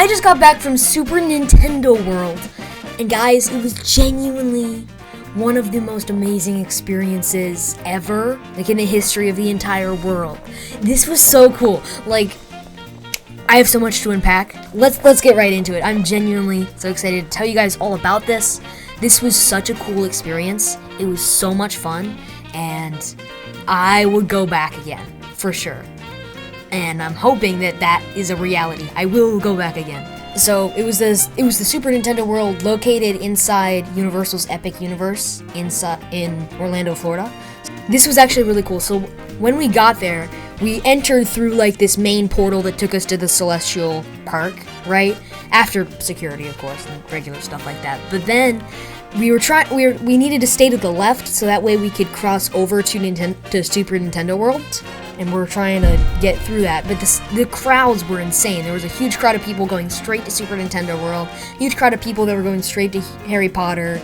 just got back from Super Nintendo World, and guys, it was genuinely one of the most amazing experiences ever, like in the history of the entire world. This was so cool. Like, I have so much to unpack. Let's get right into it. I'm genuinely so excited to tell you guys all about this. This was such a cool experience. It was so much fun, and I would go back again for sure. And I'm hoping that that is a reality. I will go back again. So it was the Super Nintendo World located inside Universal's Epic Universe in Orlando, Florida. This was actually really cool. So when we got there, we entered through like this main portal that took us to the Celestial Park, right? After security, of course, and regular stuff like that. But then we needed to stay to the left so that way we could cross over to Super Nintendo World. And we're trying to get through that, but the crowds were insane. There was a huge crowd of people going straight to Super Nintendo World, huge crowd of people that were going straight to Harry Potter.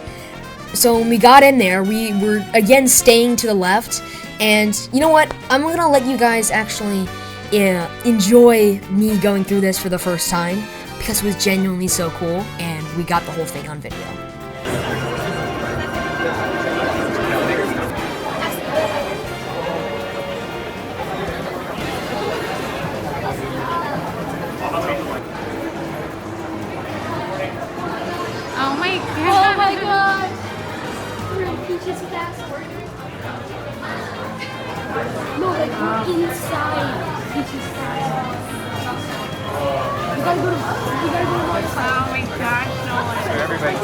So when we got in there, we were again staying to the left, and you know what? I'm gonna let you guys actually enjoy me going through this for the first time, because it was genuinely so cool, and we got the whole thing on video. Oh my god! Peach's password. No, like we're inside Peach's password. You gotta go to Oh my gosh, no one. So everybody.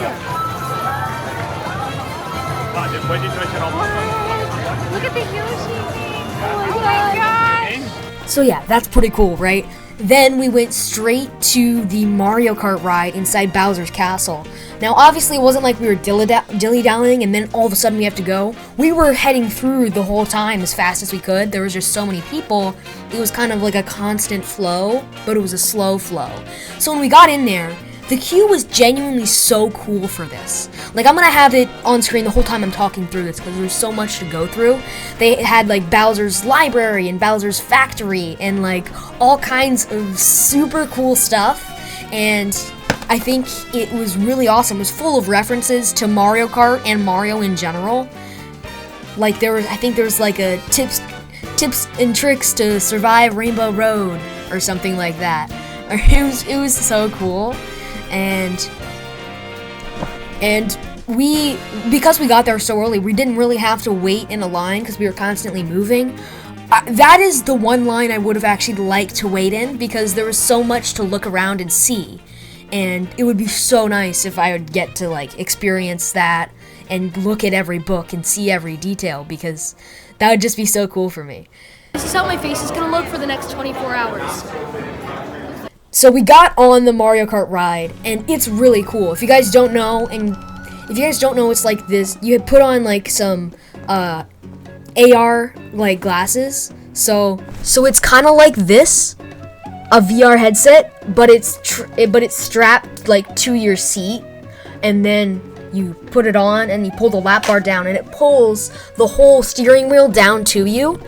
Look at the Yoshi thing. Oh my gosh. So yeah, that's pretty cool, right? Then we went straight to the Mario Kart ride inside Bowser's Castle. Now, obviously, it wasn't like we were dilly-dallying and then all of a sudden we have to go. We were heading through the whole time as fast as we could. There was just so many people. It was kind of like a constant flow, but it was a slow flow. So when we got in there, the queue was genuinely so cool for this. Like, I'm gonna have it on screen the whole time I'm talking through this because there's so much to go through. They had like Bowser's Library and Bowser's Factory and like all kinds of super cool stuff, and I think it was really awesome. It was full of references to Mario Kart and Mario in general. Like I think there was like a tips and tricks to survive Rainbow Road or something like that. It was so cool. And because we got there so early, we didn't really have to wait in a line because we were constantly moving. That is the one line I would have actually liked to wait in because there was so much to look around and see. And it would be so nice if I would get to like experience that and look at every book and see every detail, because that would just be so cool for me. This is how my face is gonna look for the next 24 hours. So we got on the Mario Kart ride, and it's really cool. If you guys don't know, it's like this. You put on like some AR like glasses. So it's kind of like this, a VR headset, but it's strapped like to your seat, and then you put it on and you pull the lap bar down and it pulls the whole steering wheel down to you.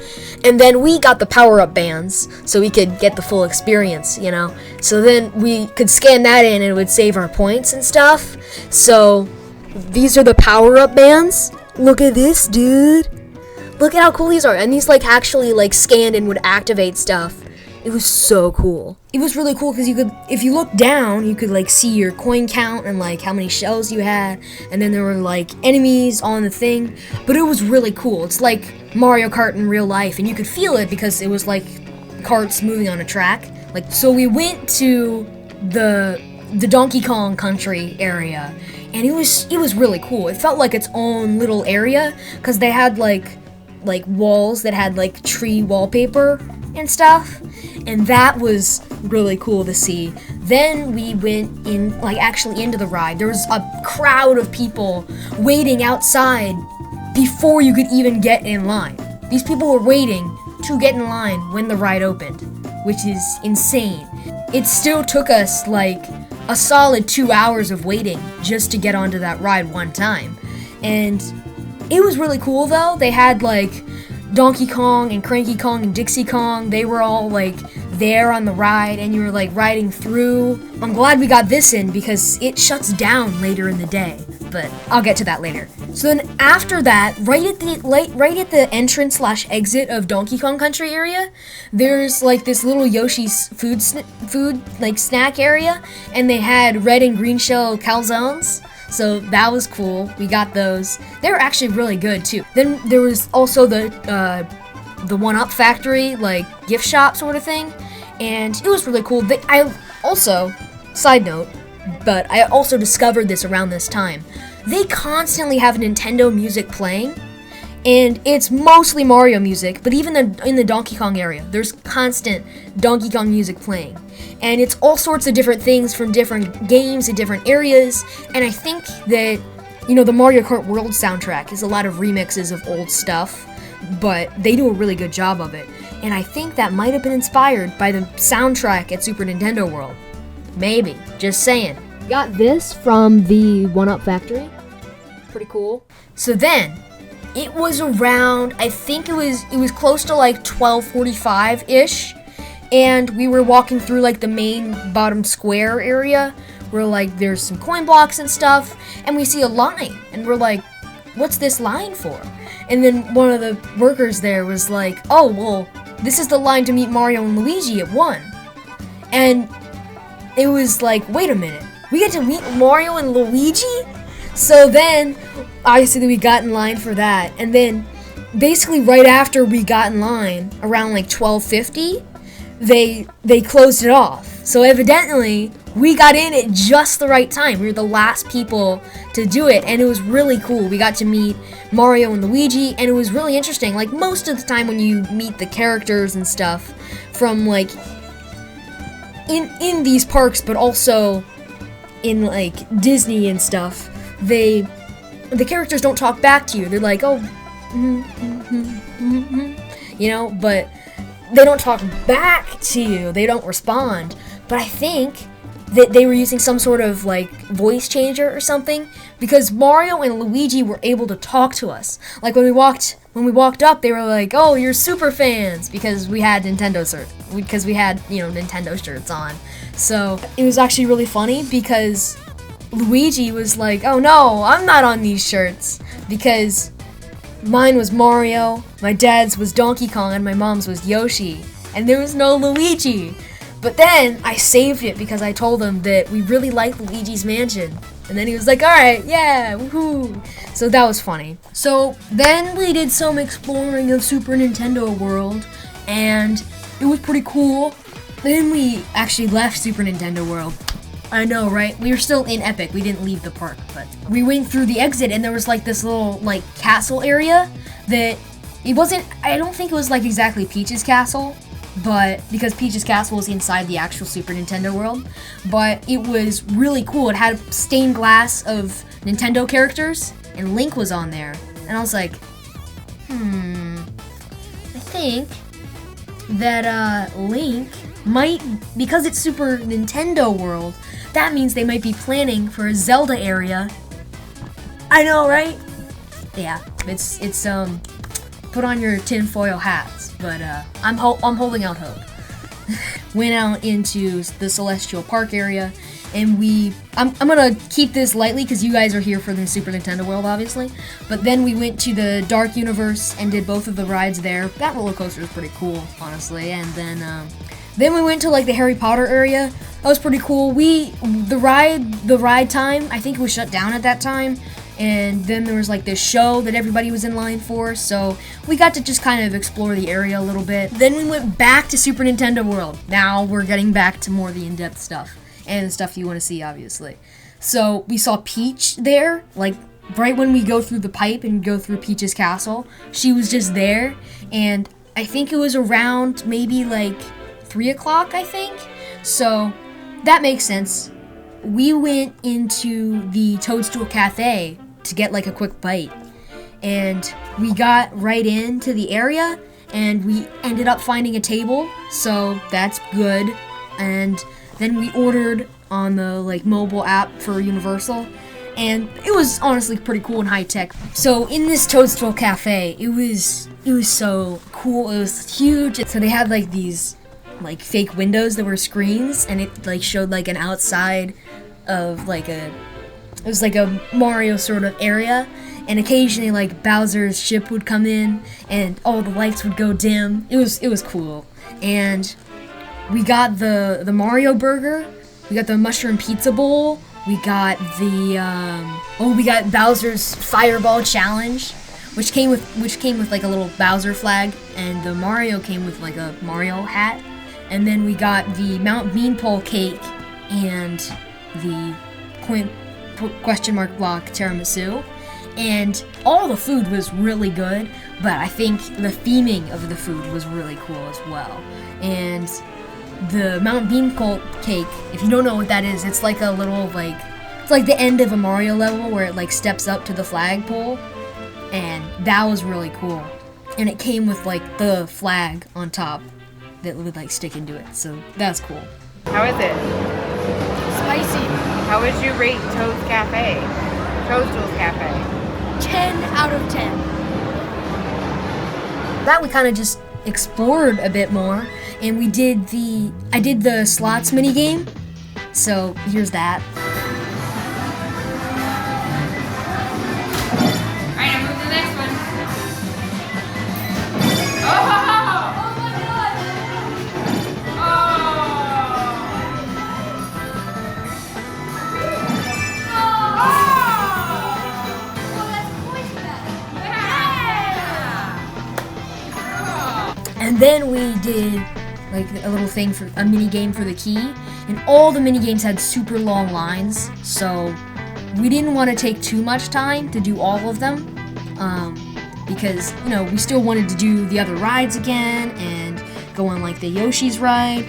And then we got the power-up bands so we could get the full experience, you know. So then we could scan that in and it would save our points and stuff. So these are the power-up bands. Look at this, dude. Look at how cool these are. And these like actually like scanned and would activate stuff. It was so cool. It was really cool because you could, if you look down, you could like see your coin count and like how many shells you had, and then there were like enemies on the thing. But it was really cool. It's like Mario Kart in real life, and you could feel it because it was like carts moving on a track. Like, so we went to the Donkey Kong Country area, and it was really cool. It felt like its own little area because they had like walls that had like tree wallpaper and stuff, and that was really cool to see. Then we went in, like actually into the ride. There was a crowd of people waiting outside before you could even get in line. These people were waiting to get in line when the ride opened, which is insane. It still took us like a solid 2 hours of waiting just to get onto that ride one time. And it was really cool though. They had like Donkey Kong and Cranky Kong and Dixie Kong. They were all like there on the ride and you were like riding through. I'm glad we got this in because it shuts down later in the day, but I'll get to that later. So then after that, right at the entrance / exit of Donkey Kong Country area, there's like this little Yoshi's food like snack area, and they had red and green shell calzones. So that was cool. We got those. They were actually really good too. Then there was also the 1-Up Factory, like gift shop sort of thing, and it was really cool. I also, side note, but I also discovered this around this time. They constantly have Nintendo music playing, and it's mostly Mario music, but even in the Donkey Kong area, there's constant Donkey Kong music playing. And it's all sorts of different things from different games and different areas, and I think that, you know, the Mario Kart World soundtrack is a lot of remixes of old stuff, but they do a really good job of it. And I think that might have been inspired by the soundtrack at Super Nintendo World. Maybe, just saying. Got this from the 1-Up Factory. Pretty cool. So then, it was around, I think it was close to like 12:45-ish, and we were walking through like the main bottom square area where like there's some coin blocks and stuff, and we see a line, and we're like, what's this line for? And then one of the workers there was like, oh, well, this is the line to meet Mario and Luigi at 1. And it was like, wait a minute, we get to meet Mario and Luigi? So then, obviously we got in line for that, and then basically right after we got in line, around like 12:50, they closed it off. So evidently, we got in at just the right time. We were the last people to do it, and it was really cool. We got to meet Mario and Luigi, and it was really interesting. Like, most of the time when you meet the characters and stuff from, like, in these parks, but also in, like, Disney and stuff, the characters don't talk back to you. They're like, oh, you know, but they don't talk back to you. They don't respond. But I think that they were using some sort of like voice changer or something, because Mario and Luigi were able to talk to us. Like when we walked up, they were like, "Oh, you're super fans," because we had Nintendo shirts on. So it was actually really funny because Luigi was like, "Oh no, I'm not on these shirts," because mine was Mario, my dad's was Donkey Kong, and my mom's was Yoshi, and there was no Luigi. But then I saved it because I told him that we really like Luigi's Mansion. And then he was like, alright, yeah, woohoo. So that was funny. So then we did some exploring of Super Nintendo World, and it was pretty cool. Then we actually left Super Nintendo World. I know, right? We were still in Epic. We didn't leave the park, but we went through the exit, and there was like this little like castle area that it wasn't, I don't think it was like exactly Peach's castle, but because Peach's castle was inside the actual Super Nintendo World, but it was really cool. It had stained glass of Nintendo characters, and Link was on there, and I was like, I think that Link might, because it's Super Nintendo World, that means they might be planning for a Zelda area. I know, right? Yeah, it's put on your tinfoil hats, but I'm holding out hope. Went out into the Celestial Park area, and I'm gonna keep this lightly because you guys are here for the Super Nintendo World, obviously. But then we went to the Dark Universe and did both of the rides there. That roller coaster was pretty cool, honestly. And then we went to like the Harry Potter area. That was pretty cool. The ride time, I think it was shut down at that time. And then there was like this show that everybody was in line for, so we got to just kind of explore the area a little bit. Then we went back to Super Nintendo World. Now we're getting back to more of the in-depth stuff, and the stuff you want to see, obviously. So we saw Peach there, like right when we go through the pipe and go through Peach's castle. She was just there, and I think it was around maybe like 3 o'clock, I think. So that makes sense. We went into the Toadstool Cafe to get like a quick bite, and we got right into the area, and we ended up finding a table, so that's good. And then we ordered on the like mobile app for Universal, and it was honestly pretty cool and high tech. So in this Toadstool Cafe, it was so cool. It was huge. So they had like these like fake windows that were screens, and it like showed like an outside of like it was like a Mario sort of area, and occasionally like Bowser's ship would come in and all the lights would go dim. It was cool. And we got the Mario burger, we got the mushroom pizza bowl, we got we got Bowser's Fireball challenge, which came with like a little Bowser flag, and the Mario came with like a Mario hat. And then we got the Mount Beanpole cake and the question mark block tiramisu. And all the food was really good, but I think the theming of the food was really cool as well. And the Mount Beanpole cake, if you don't know what that is, it's like a little like, it's like the end of a Mario level where it like steps up to the flagpole, and that was really cool. And it came with like the flag on top that would like stick into it, so that's cool. How is it? Spicy. How would you rate Toad's Cafe? Toadstool's Cafe. 10 out of 10. That we kind of just explored a bit more, and I did the slots mini game. So here's that. Alright, I'm moving to the next one. Oh! And then we did like a little thing for a mini game for the key, and all the mini games had super long lines, so we didn't want to take too much time to do all of them, because we still wanted to do the other rides again and go on like the Yoshi's ride.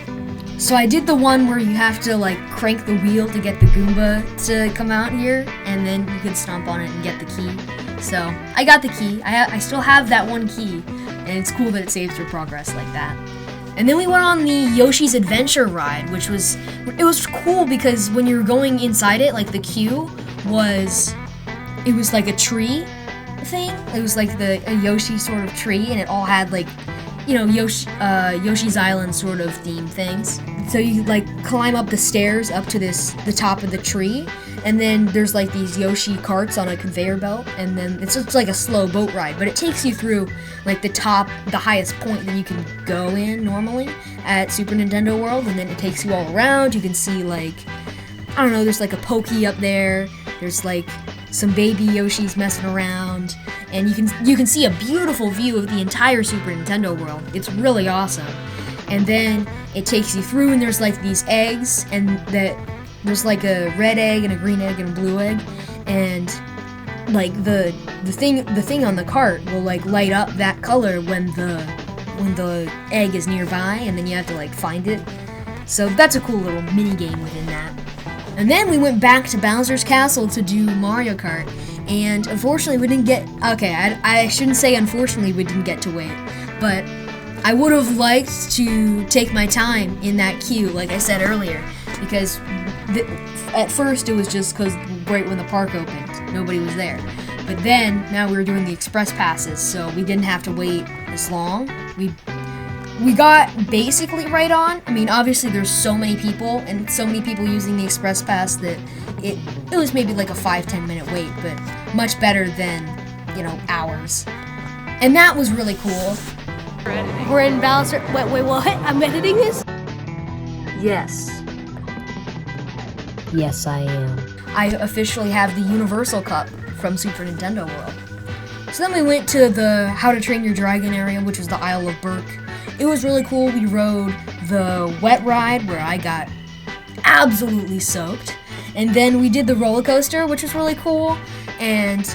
So I did the one where you have to like crank the wheel to get the Goomba to come out here, and then you can stomp on it and get the key. So I got the key. I still have that one key, and it's cool that it saves your progress like that. And then we went on the Yoshi's Adventure ride, which was cool because when you're going inside it, like the queue was like a tree thing. It was like a Yoshi sort of tree, and it all had like Yoshi's Island sort of theme things. So you like climb up the stairs up to the top of the tree, and then there's like these Yoshi carts on a conveyor belt, and then it's just like a slow boat ride, but it takes you through like the highest point that you can go in normally at Super Nintendo World, and then it takes you all around. You can see like, I don't know, there's like a Pokey up there, there's like some baby Yoshis messing around, and you can see a beautiful view of the entire Super Nintendo World. It's really awesome. And then it takes you through, and there's like these eggs, and there's like a red egg and a green egg and a blue egg, and like the thing on the cart will like light up that color when the egg is nearby, and then you have to like find it. So that's a cool little mini game within that. And then we went back to Bowser's Castle to do Mario Kart, and unfortunately we didn't get, I shouldn't say unfortunately we didn't get to wait, but I would have liked to take my time in that queue, like I said earlier, because at first it was just because right when the park opened, nobody was there. But then, now we were doing the express passes, so we didn't have to wait as long. We got basically right on. I mean, obviously there's so many people, and so many people using the express pass that it was maybe like a 5-10 minute wait, but much better than, hours. And that was really cool. We're in Bowser. Wait, what? I'm editing this? Yes. Yes, I am. I officially have the Universal Cup from Super Nintendo World. So then we went to the How to Train Your Dragon area, which was the Isle of Berk. It was really cool. We rode the wet ride, where I got absolutely soaked. And then we did the roller coaster, which was really cool. And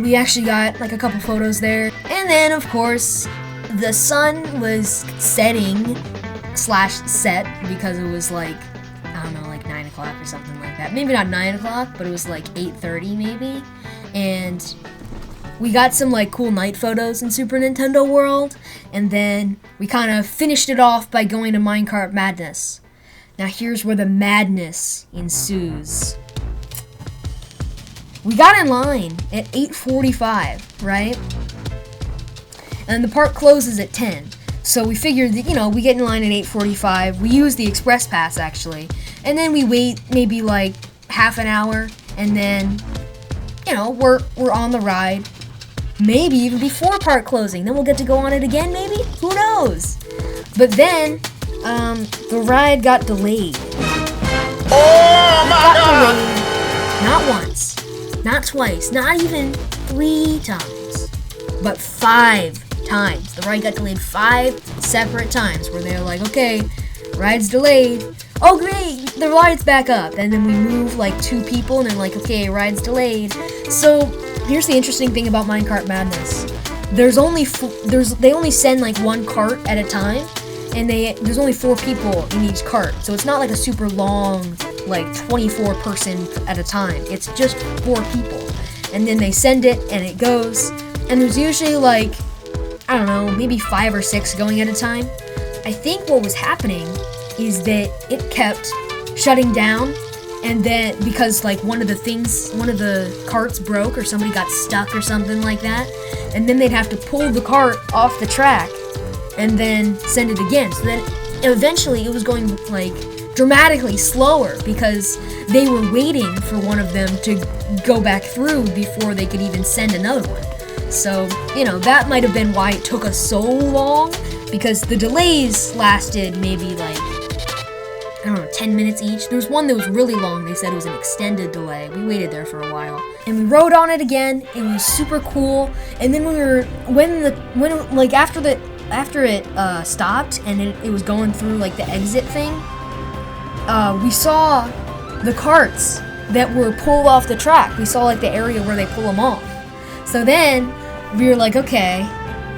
we actually got like a couple photos there. And then, of course, the sun was setting / set because it was like, I don't know, like 9 o'clock or something like that. Maybe not 9 o'clock, but it was like 8:30 maybe. And we got some like cool night photos in Super Nintendo World. And then we kind of finished it off by going to Minecart Madness. Now here's where the madness ensues. We got in line at 8:45, right? And the park closes at 10. So we figured that, we get in line at 8:45. We use the express pass actually, and then we wait maybe like half an hour, and then we're on the ride. Maybe even before park closing. Then we'll get to go on it again, maybe? Who knows? But then, the ride got delayed. Oh my God! Delayed, not once, not twice, not even 3 times, but 5 times. The ride got delayed 5 separate times where they're like, okay, ride's delayed. Oh great, the ride's back up. And then we move like 2 people and they're like, okay, ride's delayed. So here's the interesting thing about Minecart Madness. They only send like 1 cart at a time, and there's only 4 people in each cart. So it's not like a super long, like 24 person at a time. It's just 4 people. And then they send it and it goes. And there's usually like, I don't know, maybe 5 or 6 going at a time. I think what was happening is that it kept shutting down, and then because like one of the carts broke or somebody got stuck or something like that, and then they'd have to pull the cart off the track and then send it again. So then eventually it was going like dramatically slower because they were waiting for one of them to go back through before they could even send another one. So, that might have been why it took us so long, because the delays lasted maybe like, I don't know, 10 minutes each. There was one that was really long. They said it was an extended delay. We waited there for a while. And we rode on it again. It was super cool. And then after it stopped and it was going through like the exit thing, we saw the carts that were pulled off the track. We saw like the area where they pull them off. So then we were like, okay,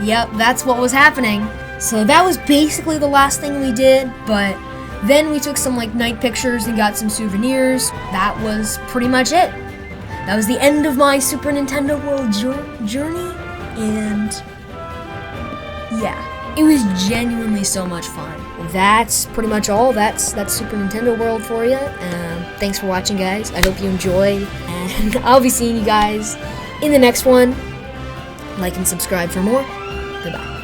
yep, that's what was happening. So that was basically the last thing we did, but then we took some like night pictures and got some souvenirs. That was pretty much it. That was the end of my Super Nintendo World journey, and yeah, it was genuinely so much fun. That's pretty much all. That's Super Nintendo World for you. Thanks for watching, guys. I hope you enjoyed, and I'll be seeing you guys in the next one. Like and subscribe for more. Goodbye.